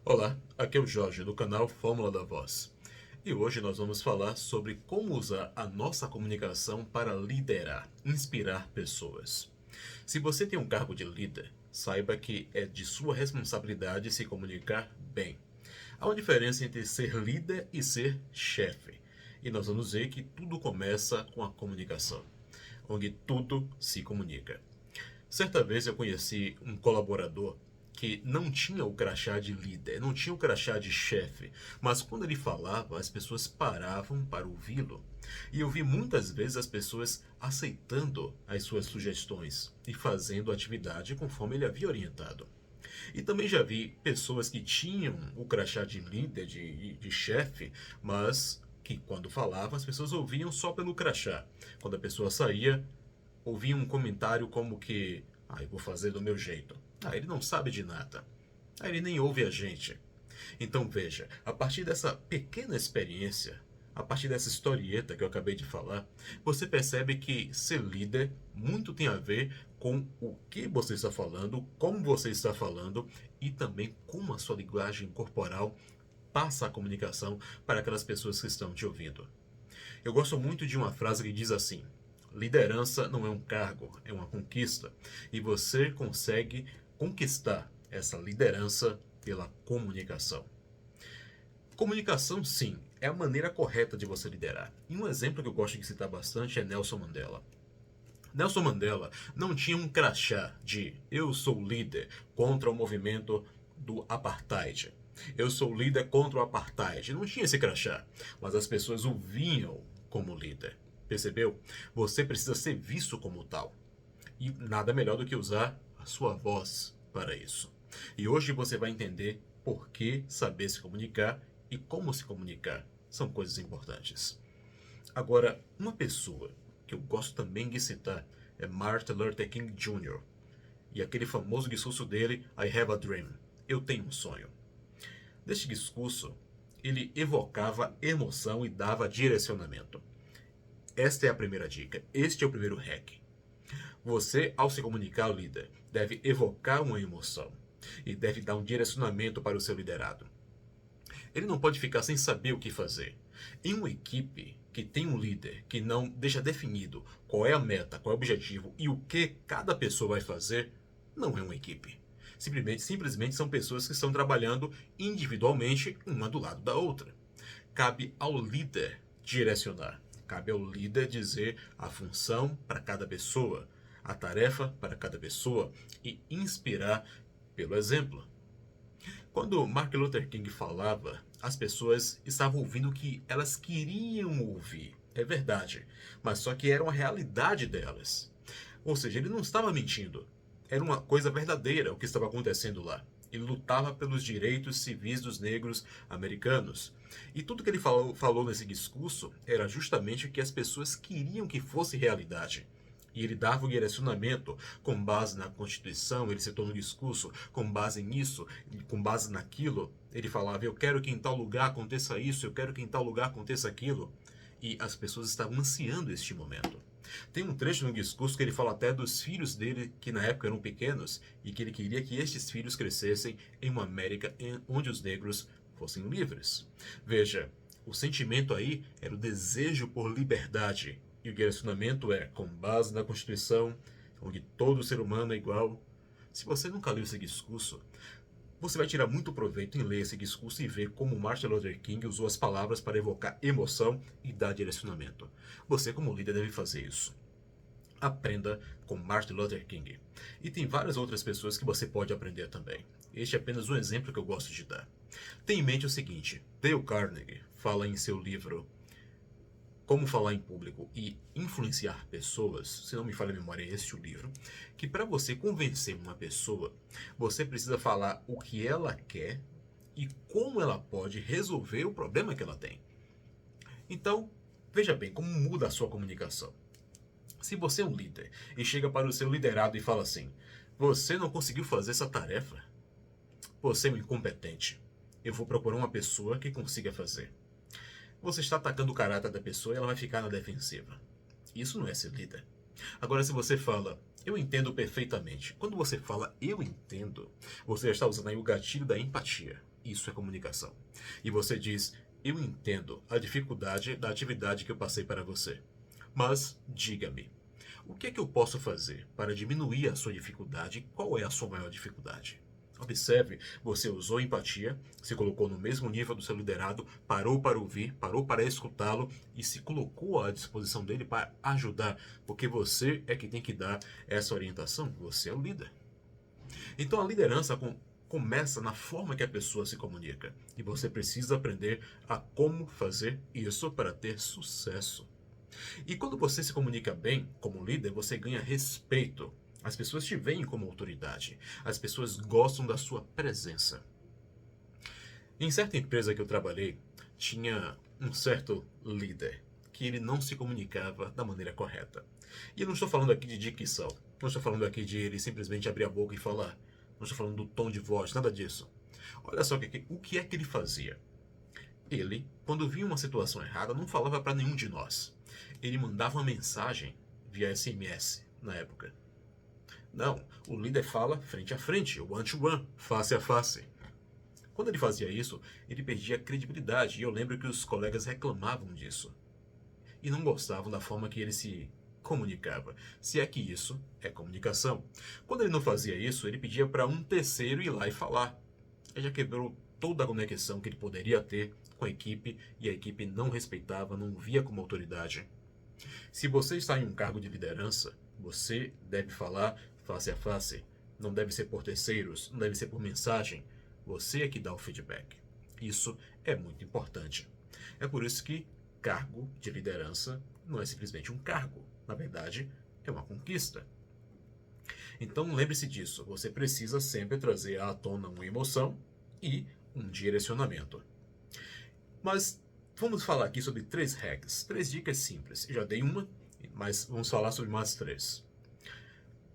Olá, aqui é o Jorge do canal Fórmula da Voz. E hoje nós vamos falar sobre como usar a nossa comunicação para liderar, inspirar pessoas. Se você tem um cargo de líder, saiba que é de sua responsabilidade se comunicar bem. Há uma diferença entre ser líder e ser chefe. E nós vamos ver que tudo começa com a comunicação, onde tudo se comunica. Certa vez eu conheci um colaborador que não tinha o crachá de líder, não tinha o crachá de chefe, mas quando ele falava, as pessoas paravam para ouvi-lo. E eu vi muitas vezes as pessoas aceitando as suas sugestões e fazendo a atividade conforme ele havia orientado. E também já vi pessoas que tinham o crachá de líder, de chefe, mas que quando falavam as pessoas ouviam só pelo crachá. Quando a pessoa saía, ouvia um comentário como que, eu vou fazer do meu jeito. Ele não sabe de nada. Ele nem ouve a gente. Então veja, a partir dessa pequena experiência, a partir dessa historieta que eu acabei de falar, você percebe que ser líder muito tem a ver com o que você está falando, como você está falando e também como a sua linguagem corporal passa a comunicação para aquelas pessoas que estão te ouvindo. Eu gosto muito de uma frase que diz assim: liderança não é um cargo, é uma conquista. E você consegue conquistar essa liderança pela comunicação. Comunicação, sim, é a maneira correta de você liderar. E um exemplo que eu gosto de citar bastante é Nelson Mandela. Nelson Mandela não tinha um crachá de eu sou líder contra o movimento do apartheid. Eu sou líder contra o apartheid. Não tinha esse crachá, mas as pessoas o viam como líder. Percebeu? Você precisa ser visto como tal. E nada melhor do que usar a sua voz para isso. E hoje você vai entender por que saber se comunicar e como se comunicar são coisas importantes. Agora, uma pessoa que eu gosto também de citar é Martin Luther King Jr. E aquele famoso discurso dele, I have a dream. Eu tenho um sonho. Neste discurso, ele evocava emoção e dava direcionamento. Esta é a primeira dica. Este é o primeiro hack. Você, ao se comunicar ao líder, deve evocar uma emoção e deve dar um direcionamento para o seu liderado. Ele não pode ficar sem saber o que fazer. Em uma equipe que tem um líder que não deixa definido qual é a meta, qual é o objetivo e o que cada pessoa vai fazer, não é uma equipe. Simplesmente são pessoas que estão trabalhando individualmente, uma do lado da outra. Cabe ao líder direcionar. Cabe ao líder dizer a função para cada pessoa, a tarefa para cada pessoa e inspirar pelo exemplo. Quando Martin Luther King falava, as pessoas estavam ouvindo o que elas queriam ouvir. É verdade, mas só que era uma realidade delas. Ou seja, ele não estava mentindo. Era uma coisa verdadeira o que estava acontecendo lá. Ele lutava pelos direitos civis dos negros americanos. E tudo que ele falou nesse discurso era justamente o que as pessoas queriam que fosse realidade. E ele dava o direcionamento com base na Constituição, ele citou no discurso, com base nisso, com base naquilo. Ele falava, eu quero que em tal lugar aconteça isso, eu quero que em tal lugar aconteça aquilo. E as pessoas estavam ansiando este momento. Tem um trecho no discurso que ele fala até dos filhos dele, que na época eram pequenos, e que ele queria que estes filhos crescessem em uma América onde os negros fossem livres. Veja, o sentimento aí era o desejo por liberdade. E o direcionamento é com base na Constituição, onde todo ser humano é igual. Se você nunca leu esse discurso, você vai tirar muito proveito em ler esse discurso e ver como Martin Luther King usou as palavras para evocar emoção e dar direcionamento. Você, como líder, deve fazer isso. Aprenda com Martin Luther King. E tem várias outras pessoas que você pode aprender também. Este é apenas um exemplo que eu gosto de dar. Tenha em mente o seguinte, Dale Carnegie fala em seu livro Como Falar em Público e Influenciar Pessoas, se não me falha a memória, é este o livro, que para você convencer uma pessoa, você precisa falar o que ela quer e como ela pode resolver o problema que ela tem. Então, veja bem como muda a sua comunicação. Se você é um líder e chega para o seu liderado e fala assim, você não conseguiu fazer essa tarefa? Você é um incompetente. Eu vou procurar uma pessoa que consiga fazer. Você está atacando o caráter da pessoa e ela vai ficar na defensiva. Isso não é ser líder. Agora, se você fala, eu entendo perfeitamente. Quando você fala, eu entendo, você já está usando aí o gatilho da empatia. Isso é comunicação. E você diz: eu entendo a dificuldade da atividade que eu passei para você. Mas diga-me, o que é que eu posso fazer para diminuir a sua dificuldade? Qual é a sua maior dificuldade? Observe, você usou empatia, se colocou no mesmo nível do seu liderado, parou para ouvir, parou para escutá-lo e se colocou à disposição dele para ajudar, porque você é que tem que dar essa orientação, você é o líder. Então a liderança começa na forma que a pessoa se comunica e você precisa aprender a como fazer isso para ter sucesso. E quando você se comunica bem como líder, você ganha respeito. As pessoas te veem como autoridade. As pessoas gostam da sua presença. Em certa empresa que eu trabalhei, tinha um certo líder que ele não se comunicava da maneira correta. E eu não estou falando aqui de dicção. Não estou falando aqui de ele simplesmente abrir a boca e falar. Não estou falando do tom de voz, nada disso. Olha só o que é que ele fazia. Ele, quando via uma situação errada, não falava para nenhum de nós. Ele mandava uma mensagem via SMS na época. Não, o líder fala frente a frente, one-to-one, face a face. Quando ele fazia isso, ele perdia a credibilidade e eu lembro que os colegas reclamavam disso. E não gostavam da forma que ele se comunicava, se é que isso é comunicação. Quando ele não fazia isso, ele pedia para um terceiro ir lá e falar. Ele já quebrou toda a conexão que ele poderia ter com a equipe e a equipe não respeitava, não via como autoridade. Se você está em um cargo de liderança, você deve falar face a face. Não deve ser por terceiros, não deve ser por mensagem. Você é que dá o feedback. Isso é muito importante. É por isso que cargo de liderança não é simplesmente um cargo. Na verdade, é uma conquista. Então lembre-se disso. Você precisa sempre trazer à tona uma emoção e um direcionamento. Mas vamos falar aqui sobre 3 hacks, 3 dicas simples. Eu já dei uma, mas vamos falar sobre mais 3.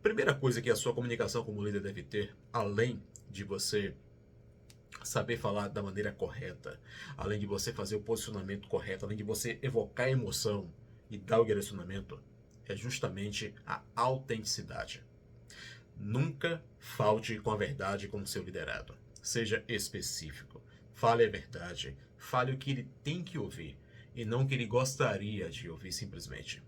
Primeira coisa que a sua comunicação como líder deve ter, além de você saber falar da maneira correta, além de você fazer o posicionamento correto, além de você evocar a emoção e dar o direcionamento, é justamente a autenticidade. Nunca falte com a verdade com o seu liderado. Seja específico. Fale a verdade. Fale o que ele tem que ouvir e não o que ele gostaria de ouvir simplesmente.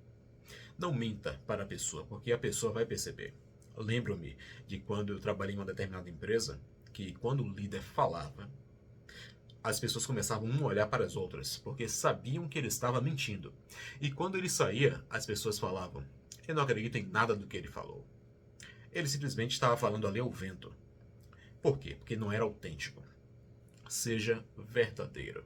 Não minta para a pessoa, porque a pessoa vai perceber. Lembro-me de quando eu trabalhei em uma determinada empresa, que quando o líder falava, as pessoas começavam a olhar para as outras, porque sabiam que ele estava mentindo. E quando ele saía, as pessoas falavam: eu não acredito em nada do que ele falou. Ele simplesmente estava falando ali ao vento. Por quê? Porque não era autêntico. Seja verdadeiro.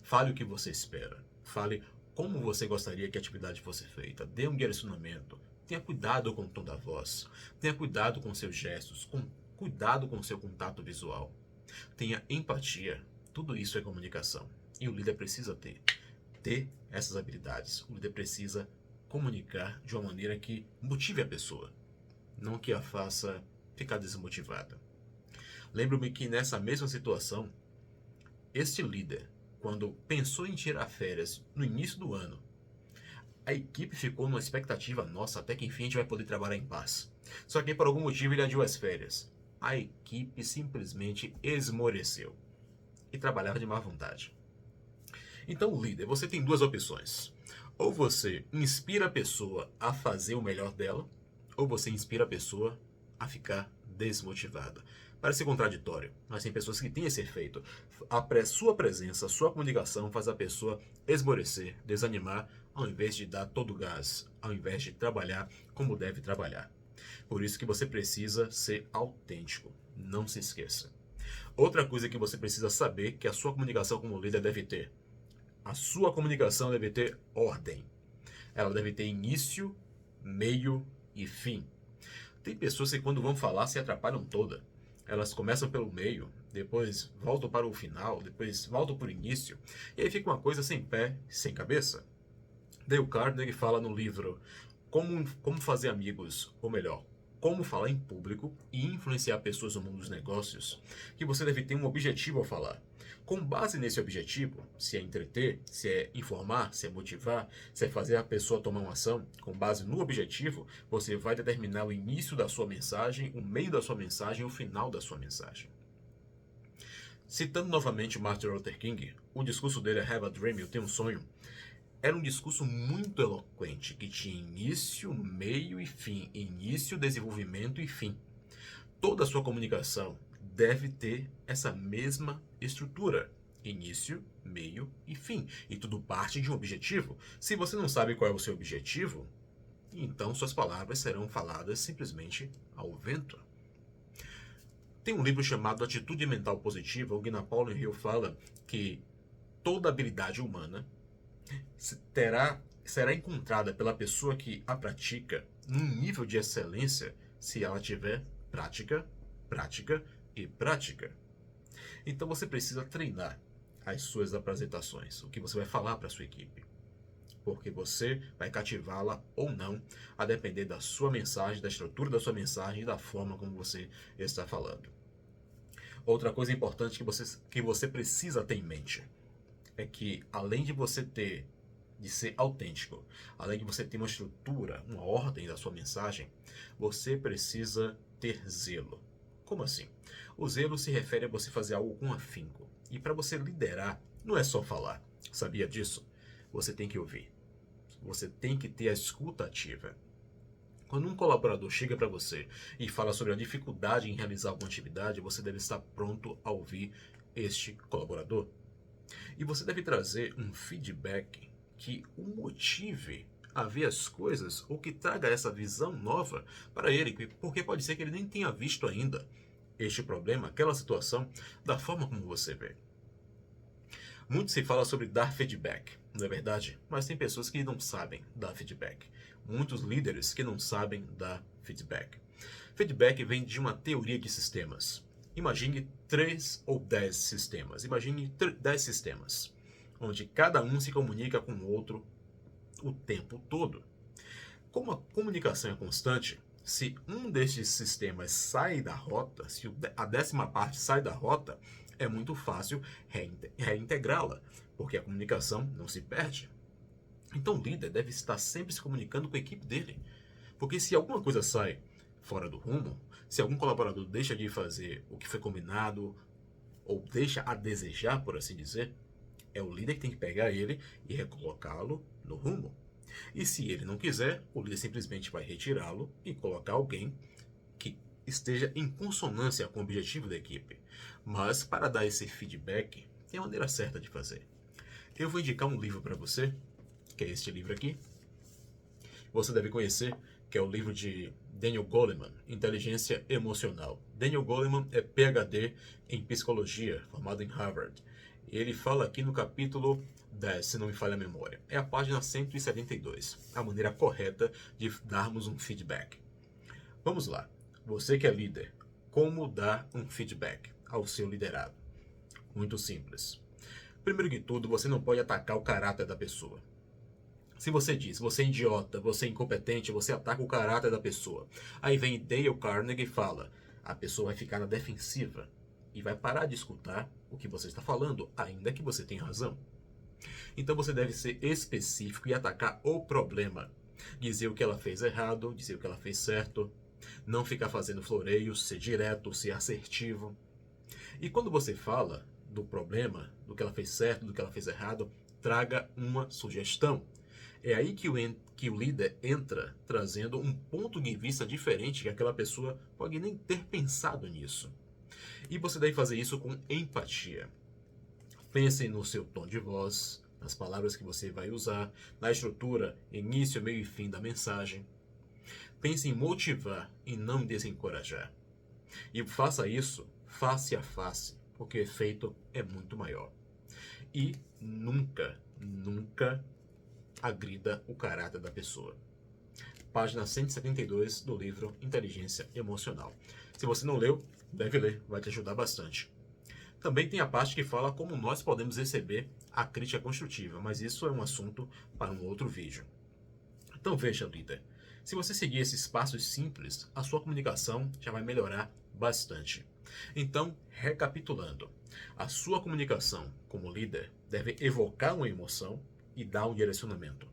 Fale o que você espera. Fale como você gostaria que a atividade fosse feita. Dê um direcionamento. Tenha cuidado com o tom da voz. Tenha cuidado com seus gestos. Cuidado com seu contato visual. Tenha empatia. Tudo isso é comunicação. E o líder precisa ter essas habilidades. O líder precisa comunicar de uma maneira que motive a pessoa, não que a faça ficar desmotivada. Lembro-me que nessa mesma situação, este líder, quando pensou em tirar férias no início do ano, a equipe ficou numa expectativa: nossa, até que enfim a gente vai poder trabalhar em paz. Só que por algum motivo ele adiou as férias. A equipe simplesmente esmoreceu e trabalhava de má vontade. Então, líder, você tem 2 opções. Ou você inspira a pessoa a fazer o melhor dela, ou você inspira a pessoa a ficar desmotivada. Parece contraditório, mas tem pessoas que têm esse efeito. Sua presença, sua comunicação faz a pessoa esmorecer, desanimar, ao invés de dar todo o gás, ao invés de trabalhar como deve trabalhar. Por isso que você precisa ser autêntico. Não se esqueça. Outra coisa que você precisa saber que a sua comunicação como líder deve ter. A sua comunicação deve ter ordem. Ela deve ter início, meio e fim. Tem pessoas que quando vão falar se atrapalham toda. Elas começam pelo meio, depois voltam para o final, depois voltam para o início. E aí fica uma coisa sem pé, sem cabeça. Dale Carnegie fala no livro Como Fazer Amigos, ou melhor, Como Falar em Público e Influenciar Pessoas no Mundo dos Negócios, que você deve ter um objetivo ao falar. Com base nesse objetivo, se é entreter, se é informar, se é motivar, se é fazer a pessoa tomar uma ação, com base no objetivo, você vai determinar o início da sua mensagem, o meio da sua mensagem e o final da sua mensagem. Citando novamente Martin Luther King, o discurso dele, I Have a Dream, Eu Tenho um Sonho, era um discurso muito eloquente, que tinha início, meio e fim, início, desenvolvimento e fim. Toda a sua comunicação deve ter essa mesma estrutura, início, meio e fim, e tudo parte de um objetivo. Se você não sabe qual é o seu objetivo, então suas palavras serão faladas simplesmente ao vento. Tem um livro chamado Atitude Mental Positiva. O Napoleon Hill fala que toda habilidade humana será encontrada pela pessoa que a pratica num nível de excelência se ela tiver prática, prática e prática. Então você precisa treinar as suas apresentações, o que você vai falar para a sua equipe, porque você vai cativá-la ou não, a depender da sua mensagem, da estrutura da sua mensagem e da forma como você está falando. Outra coisa importante que você precisa ter em mente é que, além de ser autêntico, além de você ter uma estrutura, uma ordem da sua mensagem, você precisa ter zelo. Como assim? O zelo se refere a você fazer algo com afinco. E para você liderar, não é só falar. Sabia disso? Você tem que ouvir. Você tem que ter a escuta ativa. Quando um colaborador chega para você e fala sobre a dificuldade em realizar alguma atividade, você deve estar pronto a ouvir este colaborador. E você deve trazer um feedback que o motive a ver as coisas ou que traga essa visão nova para ele, porque pode ser que ele nem tenha visto ainda este problema, aquela situação, da forma como você vê. Muito se fala sobre dar feedback, não é verdade? Mas tem pessoas que não sabem dar feedback. Muitos líderes que não sabem dar feedback. Feedback vem de uma teoria de sistemas. Imagine 3 ou 10 sistemas. Imagine 10 sistemas, onde cada um se comunica com o outro o tempo todo. Como a comunicação é constante, se um destes sistemas sai da rota, se a 10ª parte sai da rota, é muito fácil reintegrá-la, porque a comunicação não se perde. Então o líder deve estar sempre se comunicando com a equipe dele, porque se alguma coisa sai fora do rumo, se algum colaborador deixa de fazer o que foi combinado, ou deixa a desejar, por assim dizer, é o líder que tem que pegar ele e recolocá-lo no rumo. E se ele não quiser, o líder simplesmente vai retirá-lo e colocar alguém que esteja em consonância com o objetivo da equipe. Mas para dar esse feedback, tem a maneira certa de fazer. Eu vou indicar um livro para você, que é este livro aqui. Você deve conhecer, que é o livro de Daniel Goleman, Inteligência Emocional. Daniel Goleman é PhD em Psicologia, formado em Harvard. Ele fala aqui no capítulo 10, se não me falha a memória. É a página 172, a maneira correta de darmos um feedback. Vamos lá. Você que é líder, como dar um feedback ao seu liderado? Muito simples. Primeiro de tudo, você não pode atacar o caráter da pessoa. Se você diz, você é idiota, você é incompetente, você ataca o caráter da pessoa. Aí vem Dale Carnegie e fala, a pessoa vai ficar na defensiva e vai parar de escutar o que você está falando, ainda que você tenha razão. Então você deve ser específico e atacar o problema. Dizer o que ela fez errado, dizer o que ela fez certo, não ficar fazendo floreios, ser direto, ser assertivo. E quando você fala do problema, do que ela fez certo, do que ela fez errado, traga uma sugestão. É aí que o líder entra trazendo um ponto de vista diferente que aquela pessoa pode nem ter pensado nisso. E você deve fazer isso com empatia. Pense no seu tom de voz, nas palavras que você vai usar, na estrutura, início, meio e fim da mensagem. Pense em motivar e não desencorajar. E faça isso face a face, porque o efeito é muito maior. E nunca agrida o caráter da pessoa. Página 172 do livro Inteligência Emocional. Se você não leu, deve ler, vai te ajudar bastante. Também tem a parte que fala como nós podemos receber a crítica construtiva, mas isso é um assunto para um outro vídeo. Então veja, líder, se você seguir esses passos simples, a sua comunicação já vai melhorar bastante. Então, recapitulando, a sua comunicação como líder deve evocar uma emoção e dar um direcionamento.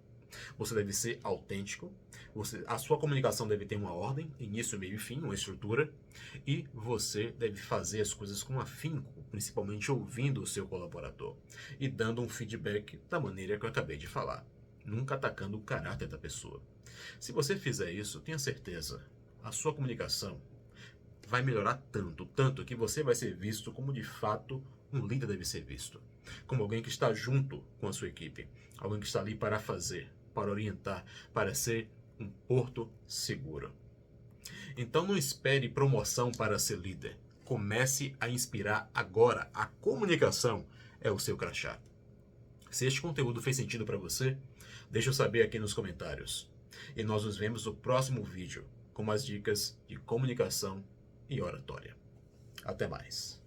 Você deve ser autêntico, A sua comunicação deve ter uma ordem, início, meio e fim, uma estrutura, e você deve fazer as coisas com afinco, principalmente ouvindo o seu colaborador e dando um feedback da maneira que eu acabei de falar, nunca atacando o caráter da pessoa. Se você fizer isso, tenha certeza, a sua comunicação vai melhorar tanto que você vai ser visto como de fato um líder deve ser visto, como alguém que está junto com a sua equipe, alguém que está ali para fazer, para orientar, para ser um porto seguro. Então não espere promoção para ser líder. Comece a inspirar agora. A comunicação é o seu crachá. Se este conteúdo fez sentido para você, deixa eu saber aqui nos comentários. E nós nos vemos no próximo vídeo com mais dicas de comunicação e oratória. Até mais.